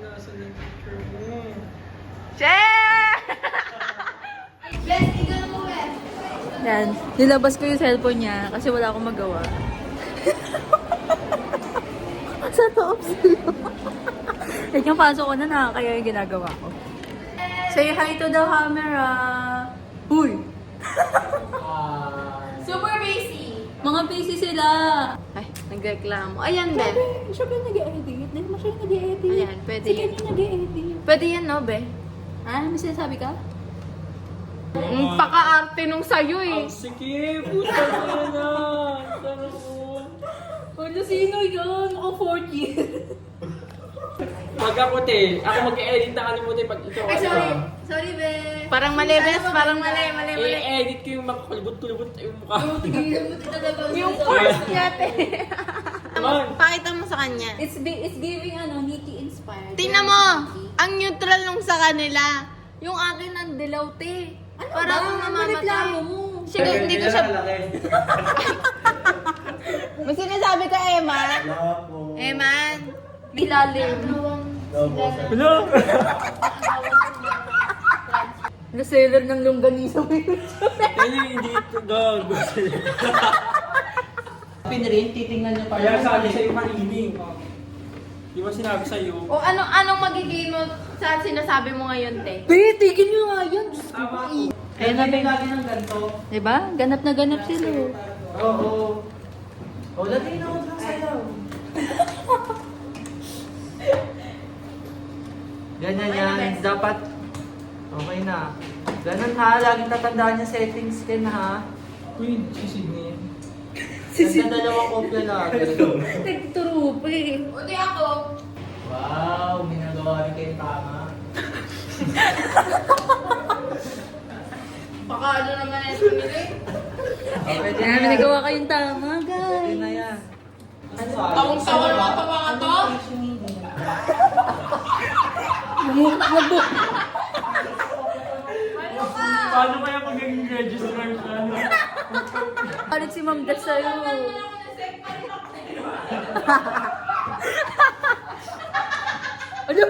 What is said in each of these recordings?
nasa ng picture mo. Share! Yan. Nilabas ko yung cellphone niya kasi wala akong magawa. Sa top sila. Eh, yung pasok ko na nakakaya yung ginagawa ko. Say hi to the camera. Huy! Super busy. Mga busy sila. Ay, nagreklamo. Ayan, be. Siya ba nag-edit? Hindi mo siya nag-edit. Ayan, pwede Sige, yan. niya nag-edit. Pwede yan, no, be? Ah, may sinasabi ka? Ang paka-arte nung sayo, eh. Ang sikip! Puta na na! Sana ko. Ano, sino yun? Ako 4th year. Pag ako, te, ako mag-edit na ano mo, te, pag ikaw. Ay, sorry. Sorry, be. Parang mali, bes. Parang mali. I-edit ko yung makulubot-kulubot yung mukha. Tigilan mo talaga. Yung course niya, te. Naman. Pakita mo sa kanya. It's giving, Nikki inspired. Tingnan mo! Ang neutral nung sa kanila. Yung akin ang dilaw, te. Ano Parang ba? mamamatay. Reklamo mo. Sige, hindi ko siya... May sinasabi ka, Eman? Eman? Ilalim. Hello? Reseller ng longganisa mo yun. Hindi ito gago. Pinrin, titingnan niyo pa. Kaya sabi sa'yo maining. Di ba sinabi sa'yo? O anong magiging mo sa sinasabi mo ngayon, te? Be, tigil nyo nga yan. Tama ko. Ayun na lagi ng ganito. Diba? Ganap na ganap sila. Oo. O, lagi na ako lang sa'yo. Ganyan yan. Dapat, okay na. Ganun ha, laging tatandaan yung settings ka na ha. Uy, sisignin. Nagdadalawang kopya na. Nagturo pa eh. O di ako. Wow, ginagawa rin kayo tama. Baka ano naman ito nila eh. Okay, Kaya may nagawa kayong tama, Okay guys. na yan. Tawang-tawa naman pa mga to. Paano kaya magiging registrar siya? Palit si Ma'am Dat sa'yo. Ano?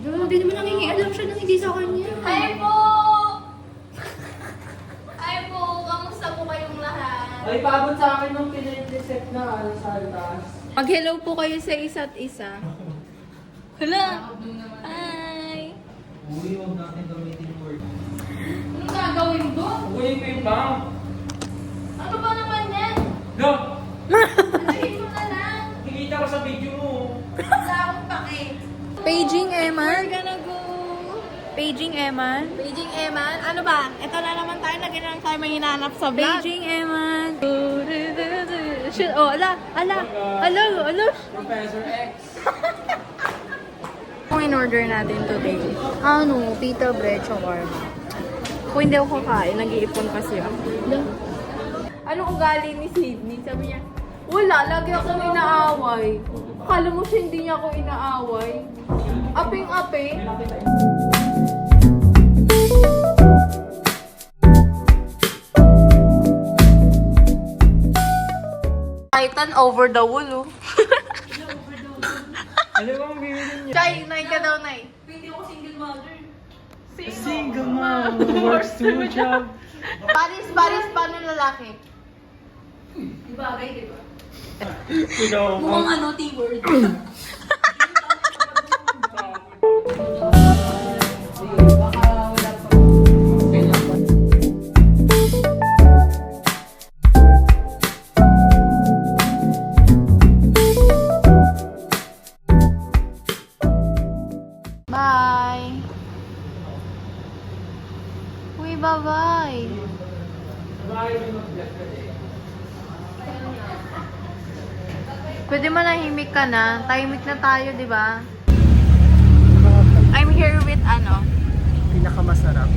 Hindi naman nangingialam siya nang hindi sa kanya. Hi po! Hi po! Kamusta po kayong lahat? Ay, pagod sa akin nung pinag-reset na saltas. Mag-hello po kayo sa isa't isa. Hala! Hi! Uy, huwag natin gamitin yung word. Anong gagawin doon? Uy, ko yung bang. Ano ba naman yan? No! Antayin mo na lang. Nakikita ko sa video mo. Wala akong pake. Paging Eman. We're gonna go. Paging Eman. Beijing Eman. Ano ba? Ito na naman tayo. Lagi na lang tayo may hinanap sa vlog. Paging Eman. Shit, oh, ala. Professor X. Kung in-order natin today, pita bread, shawarma. Kung hindi ako kakain, nag-iipon kasi ako. Anong ugali ni Sydney? Sabi niya, wala, lagi akong inaaway. Akala mo siya hindi niya ako inaaway. Aping-aping. Titan over the wool, oh. Ano bang bibili niya? Chay, nay ka daw, nay. Single mom works two jobs. Paris, paano lalaki? Ibagay, di ba? Ikaw, Mukhang T-word. Bye! Uy, bye-bye! Pwede manahimik ka na. Tahimik na tayo, di ba? I'm here with Pinakamasarap.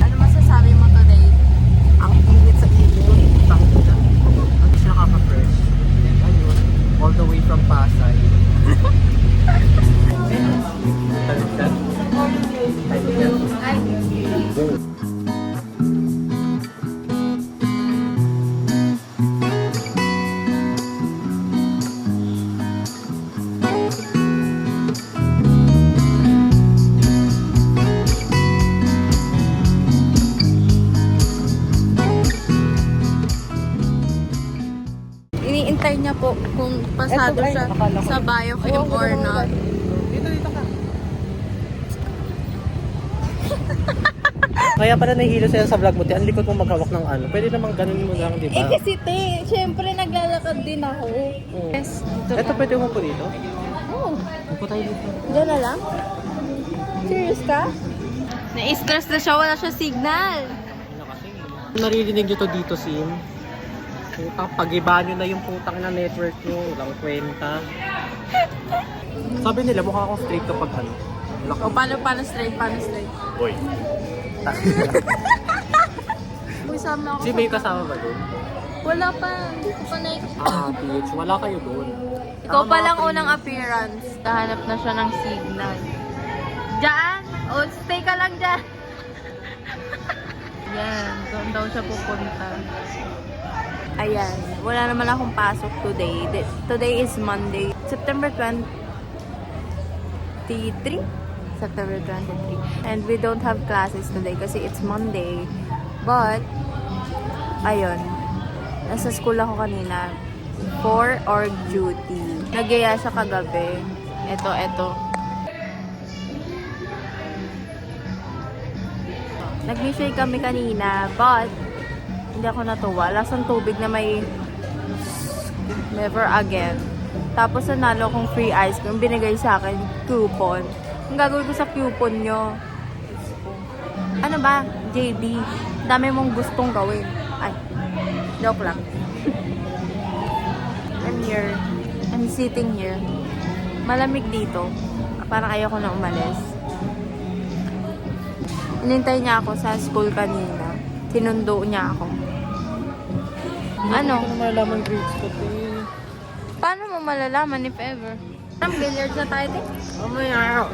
Ano masasabi mo today? Ang init sa ibon. Takot na. Ang siya nakaka-fresh. Ayun. All the way from Pasay. Talikdan. Ay, Try niya po kung pasado Eto, ay, siya akala ko. sa biochem or not. Dito ka. Kaya pala nahihilo sa'yo sa vlog mo, te. Ang likod mo maghawak ng ano. Pwede namang ganun mo lang, di ba? kasi syempre naglalakad din ako. Oo. Yes, Ito pwede mo po dito? Oh, Upo tayo dito. dyan na lang? Serious ka? Na-stress na siya, wala siya signal. Naririnig nyo to dito, Sim. Putang, pag-iba nyo na yung putang na network nyo. Walang kwenta. Sabi nila, mukha akong straight kapag ano. O, paano straight? Boy. Uy, sama ako. Si may kasama ba doon? Wala pa, hindi ko pa Bitch. Wala kayo doon. Ikaw pa lang unang appearance. Kahanap na siya ng signal. Diyan! O, stay ka lang dyan. Yan, doon daw siya pupunta. Ayan, wala naman akong pasok today. Today is Monday, September 23? September 23. And we don't have classes today kasi it's Monday. But, ayun, nasa school ako kanina for org duty. Nagyaya siya kagabi. Ito. Nag-shake kami kanina, but hindi ako natuwa. Lasang tubig na may never again. Tapos nanalo kong free ice cream. Binigay sa akin coupon. Ang gagawin ko sa coupon nyo, ano ba? JB. Dami mong gustong gawin. Ay, joke lang. I'm sitting here. Malamig dito. Parang ayoko na umalis. Inintay niya ako sa school kanina. Sinundo niya ako. Ano? Hindi ko na malalaman grades ko, te. Paano mo malalaman if ever? Ang billiards na tayo din. Mamaya.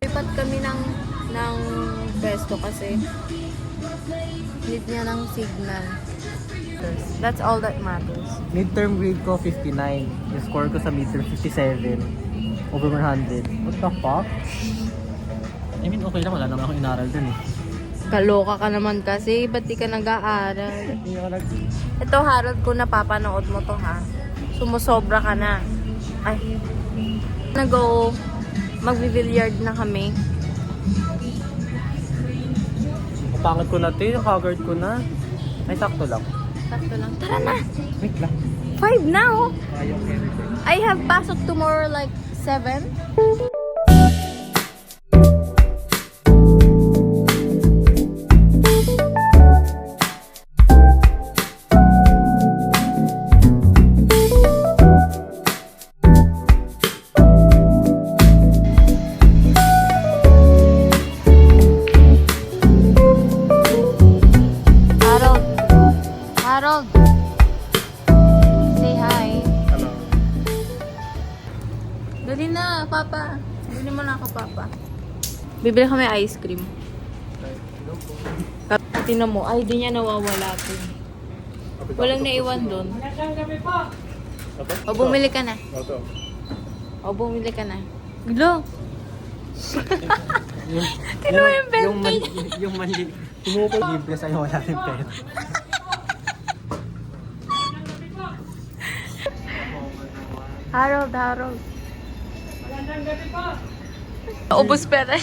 Lipat kami ng pesto kasi need niya ng signal. That's all that matters. Midterm grade ko, 59. Yung score ko sa midterm, 57. Over 100. What the fuck? I mean, okay lang. Wala naman akong inaral dun eh. Kaloka ka naman kasi, ba't di ka nag-aaral? Hindi ako nag... Ito, Harold, kung napapanood mo to ha, sumusobra ka na. Ay, nag-go, magbibilyard na kami. Pangit ko na, te. Haggard ko na. Ay, sakto lang. Sakto lang. Tara na! Wait lang. 5 na oh! Ayaw everything. I have pasok tomorrow like 7. Harold! Say hi. Hello. Dali na, Papa. Dali mo na ako, Papa. Bibili kami ice cream. Tingnan mo, ay di niya nawawala po. Walang naiwan doon. O, bumili ka na. O, bumili ka na. Gulo! Tinuwa yung bente niya. Yung mali. Tinuwa ko yung plus ayaw wala rin pera. Harold. Ubus pera.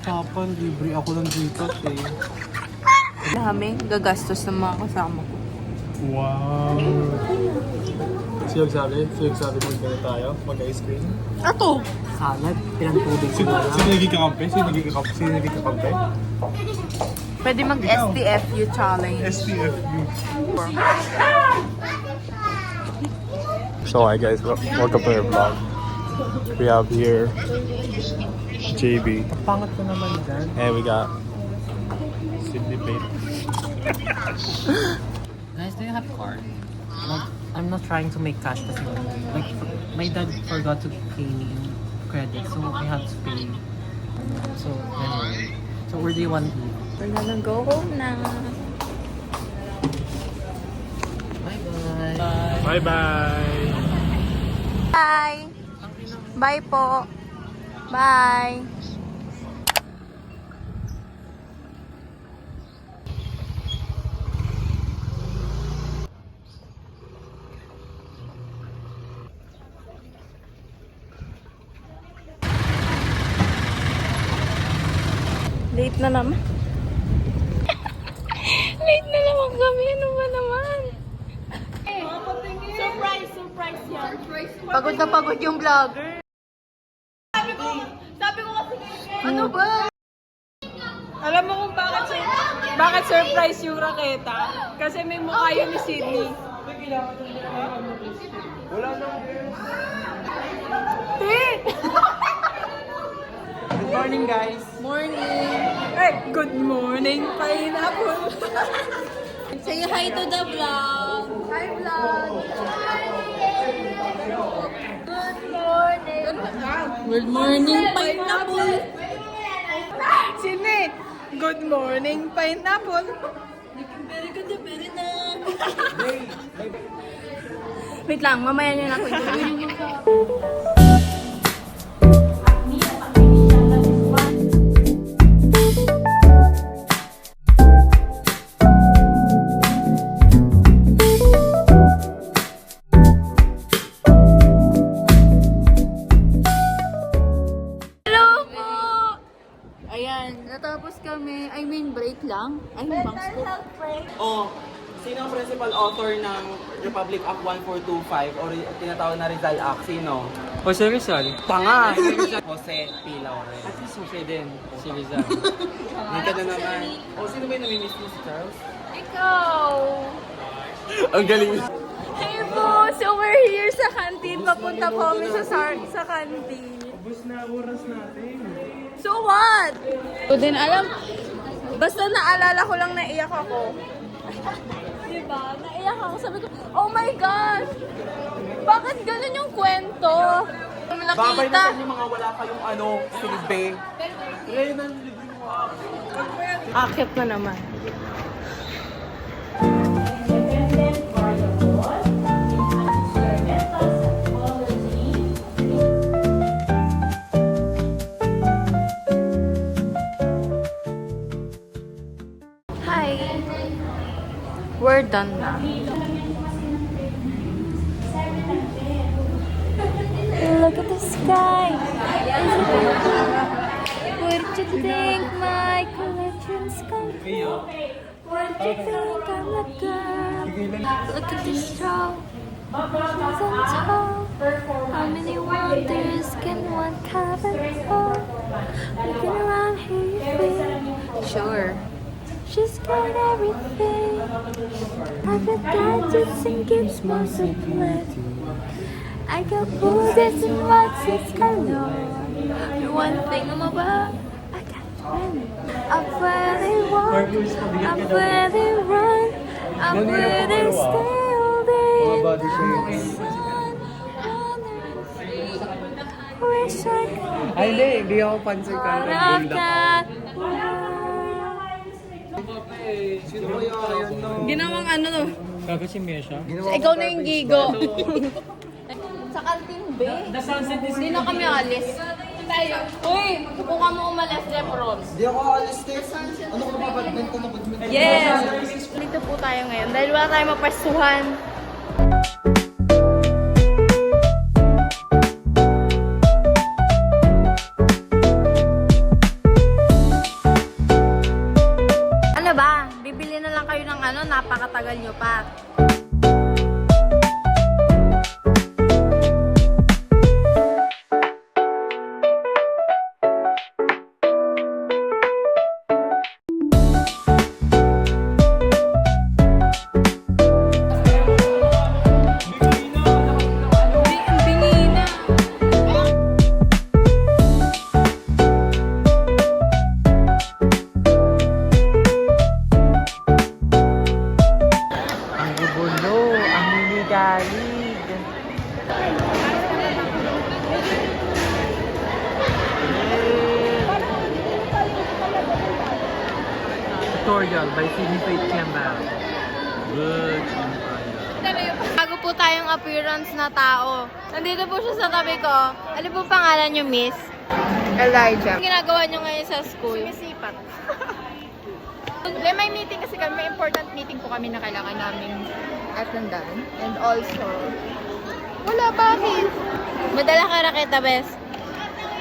Kapan, libre ako ng dito eh. Dami, gagastos ng mga kasama ko. Wow! Sinagsabi mo na tayo, mag-ice cream. Ato! Salad, pinantubig ko na lang. Sino naging kakampi? Sino naging kakampi? Pwede mag-STFU challenge. STFU. So hi guys, welcome to our vlog. We have here JB Pangit ko naman dyan. and we got Sydney Pate. Guys, do you have card? Like, I'm not trying to make cash kasi like, my dad forgot to pay me in credit, so I had to pay. So, anyway. So, where do you want to eat? We're gonna go home na. Bye-bye. Bye bye. Bye! Bye po! Bye! Late na naman. Late na naman kami. Ano ba naman? Surprise yan. Pagod na pagod yung vlogger. Sabi ko kasi, Ano ba? alam mo kung bakit surprise yung raketa? Kasi may mukha yun ni Sydney. Good morning, guys. Good morning, pineapple. Say hi to the vlog. Hi vlog. Good morning, pineapple. Sydney, good morning, pineapple. Wait lang, mamaya niyo na ako interview. Hello po! Ayan, natapos kami. I mean, break lang. I mean, bangs ko. Oh, sino ang principal author ng Republic Act 1425 or tinatawag na Rizal Act? Sino? Jose Rizal. Tanga! Jose P. Laurel. At least Jose din. Si Rizal. Hindi ka na naman. Oh, sino ba yung namimiss mo si Charles? Ikaw. Ang galing. Hey po, so we're here sa canteen. Papunta po kami sa canteen. Ubus na oras natin. So what? Ko din alam. Basta naalala ko lang naiyak ako. Diba? Naiyak ako. Sabi ko, oh my gosh! Bakit ganun yung kwento? Babay na sa inyo mga wala kayong silbi. Akit na naman. Hi! We're done na. Look at the sky! What did you think my collection's complete? What did you think I'm a girl? Look at the straw. She's on top. How many wonders can one cover for? Looking around here, you feel sure. She's got everything. I've got gadgets and gifts, most of plenty. I got bullets and watches galore. The one thing I'm about, I got plenty. Up where they walk, up where they run, up where they stay all day in the sun. Wandering free. Wish I could Ay, hindi ako pansin ka. be of that world. Ginawang ano to? Gago si Mesha. Ikaw na yung gigo. Sa canteen, be. Hindi na kami alis. Uy, kung mo umalis, Lebron. Hindi ako alis, Steph. Ano ka ba? Badminton na badminton? Yes! Dito po tayo ngayon dahil wala tayong mapwestuhan. Ano ba? Bibili na lang kayo ng napakatagal nyo pa. Ang gugulo, ang minigalig. Tutorial by Sydney Faith Campbell. Good. Bago po po tayong appearance na tao. Nandito po siya sa tabi ko. Ano po pangalan niyo, Miss? Elijah. Ang ginagawa niyo ngayon sa school? Sumisipat. May meeting kasi kami, may important meeting po kami na kailangan namin attendan. And also, wala, bakit? Madala ka raketa, Bes.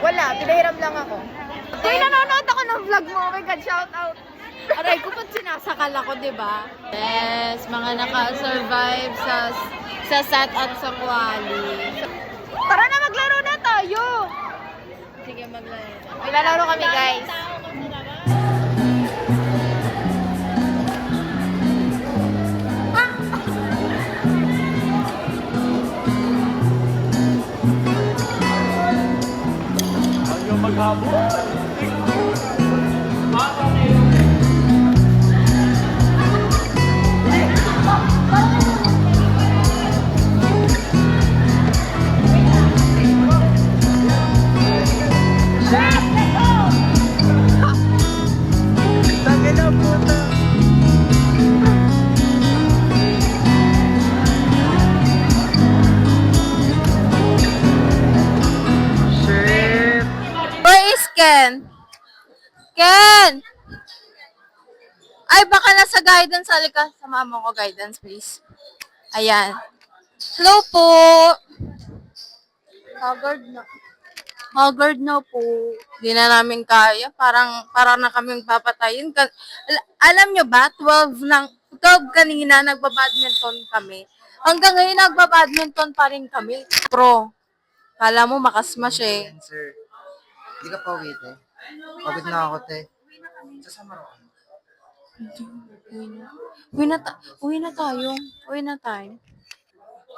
Wala, pinahiram lang ako. Uy, nanonood ako ng vlog mo. Oh my God, shout out. Aray ko ba't sinasakal ako, di ba? Yes, mga naka-survive sa SAT at sa quali. Tara na, maglaro na tayo. Sige, maglaro. Maglalaro kami, guys. Ayaw maghabol. Tangin na puta. Shit. Where is Ken? Ken! Ay, baka nasa guidance. Halika, samahan mo ko guidance, please. Ayan. Hello po! Haggard na. Haggard na po. Hindi na namin kaya. Parang na kaming papatayin. Alam nyo ba, 12 kanina nagbabadminton kami. Hanggang ngayon nagbabadminton pa rin kami. Pro. Kala mo makasmash eh. Sir, hindi ka pa wait eh. Pagod na ako, te. Sasama ako. Uwi na tayo. Uwi na tayo.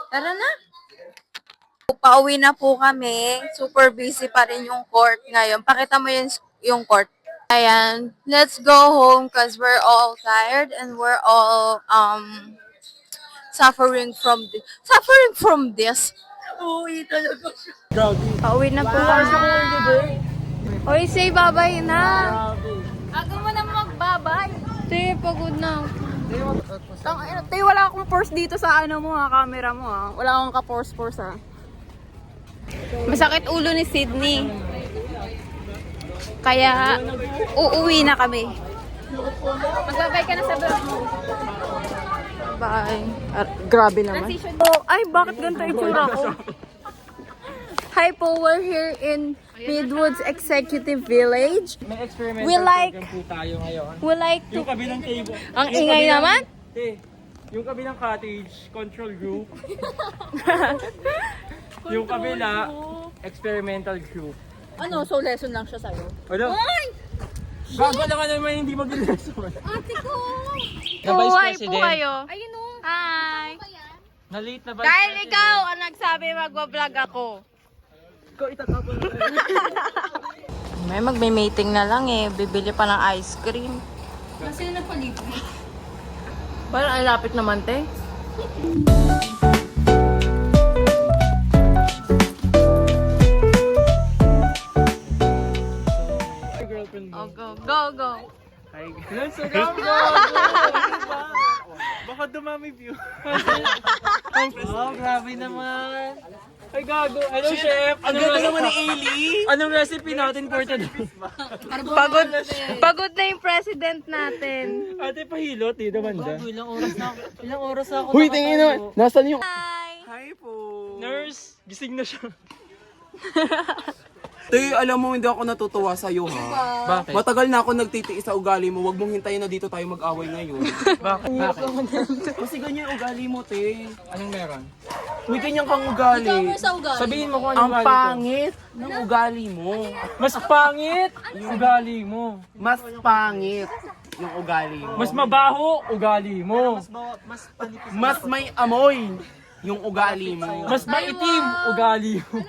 Tara na. Pauwi na po kami. Super busy pa rin yung court ngayon. Pakita mo yung court. Ayan. Let's go home because we're all tired and we're all suffering from this. Uwi talaga siya. Pauwi na po kami. Uy, say bye-bye na. Aga mo na magbabay. Te, pagod na. Tay, wala akong force dito sa ano mo ha, camera mo ha. Wala akong ka-force ha. Masakit ulo ni Sydney. Kaya, uuwi na kami. Magbabay ka na sa vlog mo. Bye. Grabe naman. Oh, ay, bakit ganito itsura ko? Hi po, we're here in Midwoods Executive Village. May experimental We like- program po tayo ngayon. We like Yung to... kabilang table. Ang yung ingay kabilang- naman? Te, yung kabilang cottage, control group. Yung kabila, experimental group. Ano, so lesson lang siya sa'yo? Ano? Bago lang ka naman hindi mag-lesson. Oh, hi po kayo. Ayun o. Hi. Na-late na ba? Dahil ikaw ang nagsabi magbablog ako. Ikaw itatapon mo. May magme-meeting na lang eh. Bibili pa ng ice cream. Kasi nagpalibre. Parang ang lapit naman, te. Girlfriend mo. Oh, go. Hi. Instagram go! Baka dumami view. Oh, grabe naman. Ay, gago. Ano, chef? Anong naman ni Ailey? Anong recipe natin for today? Pagod na yung president natin. Ate, pahilot eh, damanda. Ilang oras na ako. Huy, tingin naman. Nasaan yung... Hi. Hi po. Nurse, gising na siya. Te, alam mo, hindi ako natutuwa sa'yo, ha? Bakit? Matagal na ako nagtitiis sa ugali mo. Huwag mong hintayin na dito tayo mag-away ngayon. Bakit? Kasi ganyan yung ugali mo, te. Anong meron? May ganyan kang ugali. Sabihin mo kung anong Ang ugali ko. pangit ng ugali mo. Mas pangit yung ugali mo. Mas pangit yung ugali mo. Mas mabaho ugali mo. Mas may amoy yung ugali mo. Mas maitim ugali mo.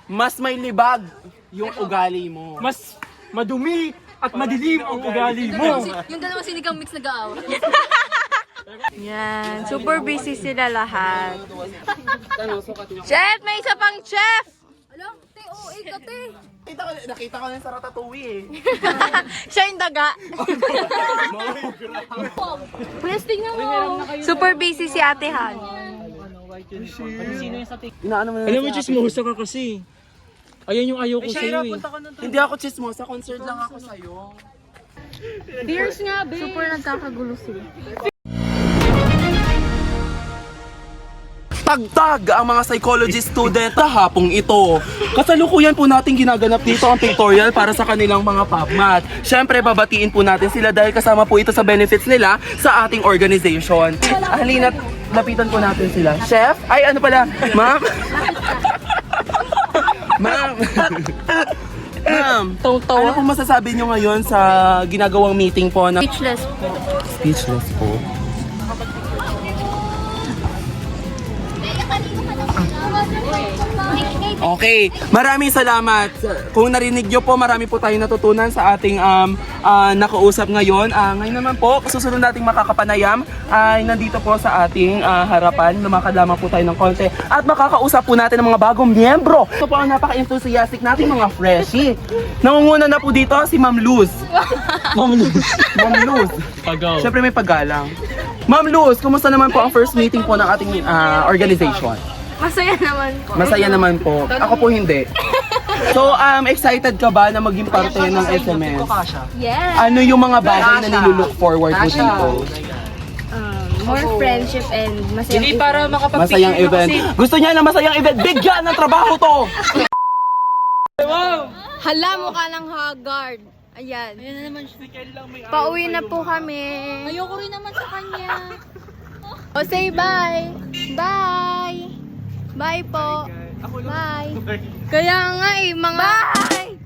Mas may libag yung ugali mo. Mas madumi at madilim ang ugali mo. Yung dalawa sinigang mix nag-aawa. Yan. Super busy sila lahat. Chef! May isa pang chef! Alam, te, oo, ikaw, te. Nakita ko na sa Ratatouille eh. Siya yung daga. Pwes, tingnan mo. Super busy si Ate Han. white uniform. Pati sino yung sa TikTok? Inaano mo na Alam mo, si ate. chismosa ka kasi. Ayan yung ayaw ko sa'yo eh. Hindi ako chismosa, concerned lang ako sa'yo. Beers nga, babe. Super nagkakagulo sila. Tagtag ang mga psychology student sa hapong ito. Kasalukuyan po natin ginaganap dito ang pictorial para sa kanilang mga PubMat. Siyempre, babatiin po natin sila dahil kasama po ito sa benefits nila sa ating organization. Halina, lapitan po natin sila. Chef? Ay, ano pala? Ma'am? Ma'am? Ma'am, ano po masasabi nyo ngayon sa ginagawang meeting po na... Speechless po. Speechless po. Okay, maraming salamat. Kung narinig nyo po, marami po tayong natutunan sa ating nakausap ngayon. Ngayon naman po, susunod nating makakapanayam ay nandito po sa ating harapan. Lumakad lamang po tayo ng konti at makakausap po natin ang mga bagong miyembro. Ito po ang napaka-enthusiastic nating mga freshie. Nangunguna na po dito si Ma'am Luz. Ma'am Luz. Ma'am Luz. Pagaw. Siyempre may paggalang. Ma'am Luz, kumusta naman po ang first meeting po ng ating organization? Masaya naman po. Masaya naman po. Ako po hindi. So, excited ka ba na maging parte ng SMS? Yes. Ano yung mga bagay na nilulook forward mo dito? More friendship and masaya. Hindi para makapag-picture Masayang event. Gusto niya na masayang event. Bigyan ng trabaho to! Hala, mukha ng Haggard. Ayan. Ayun na naman siya. Pauwi na po kami. Ayoko rin naman sa kanya. O, say bye. Bye. Bye po. Bye. Kaya nga eh, mga... Bye!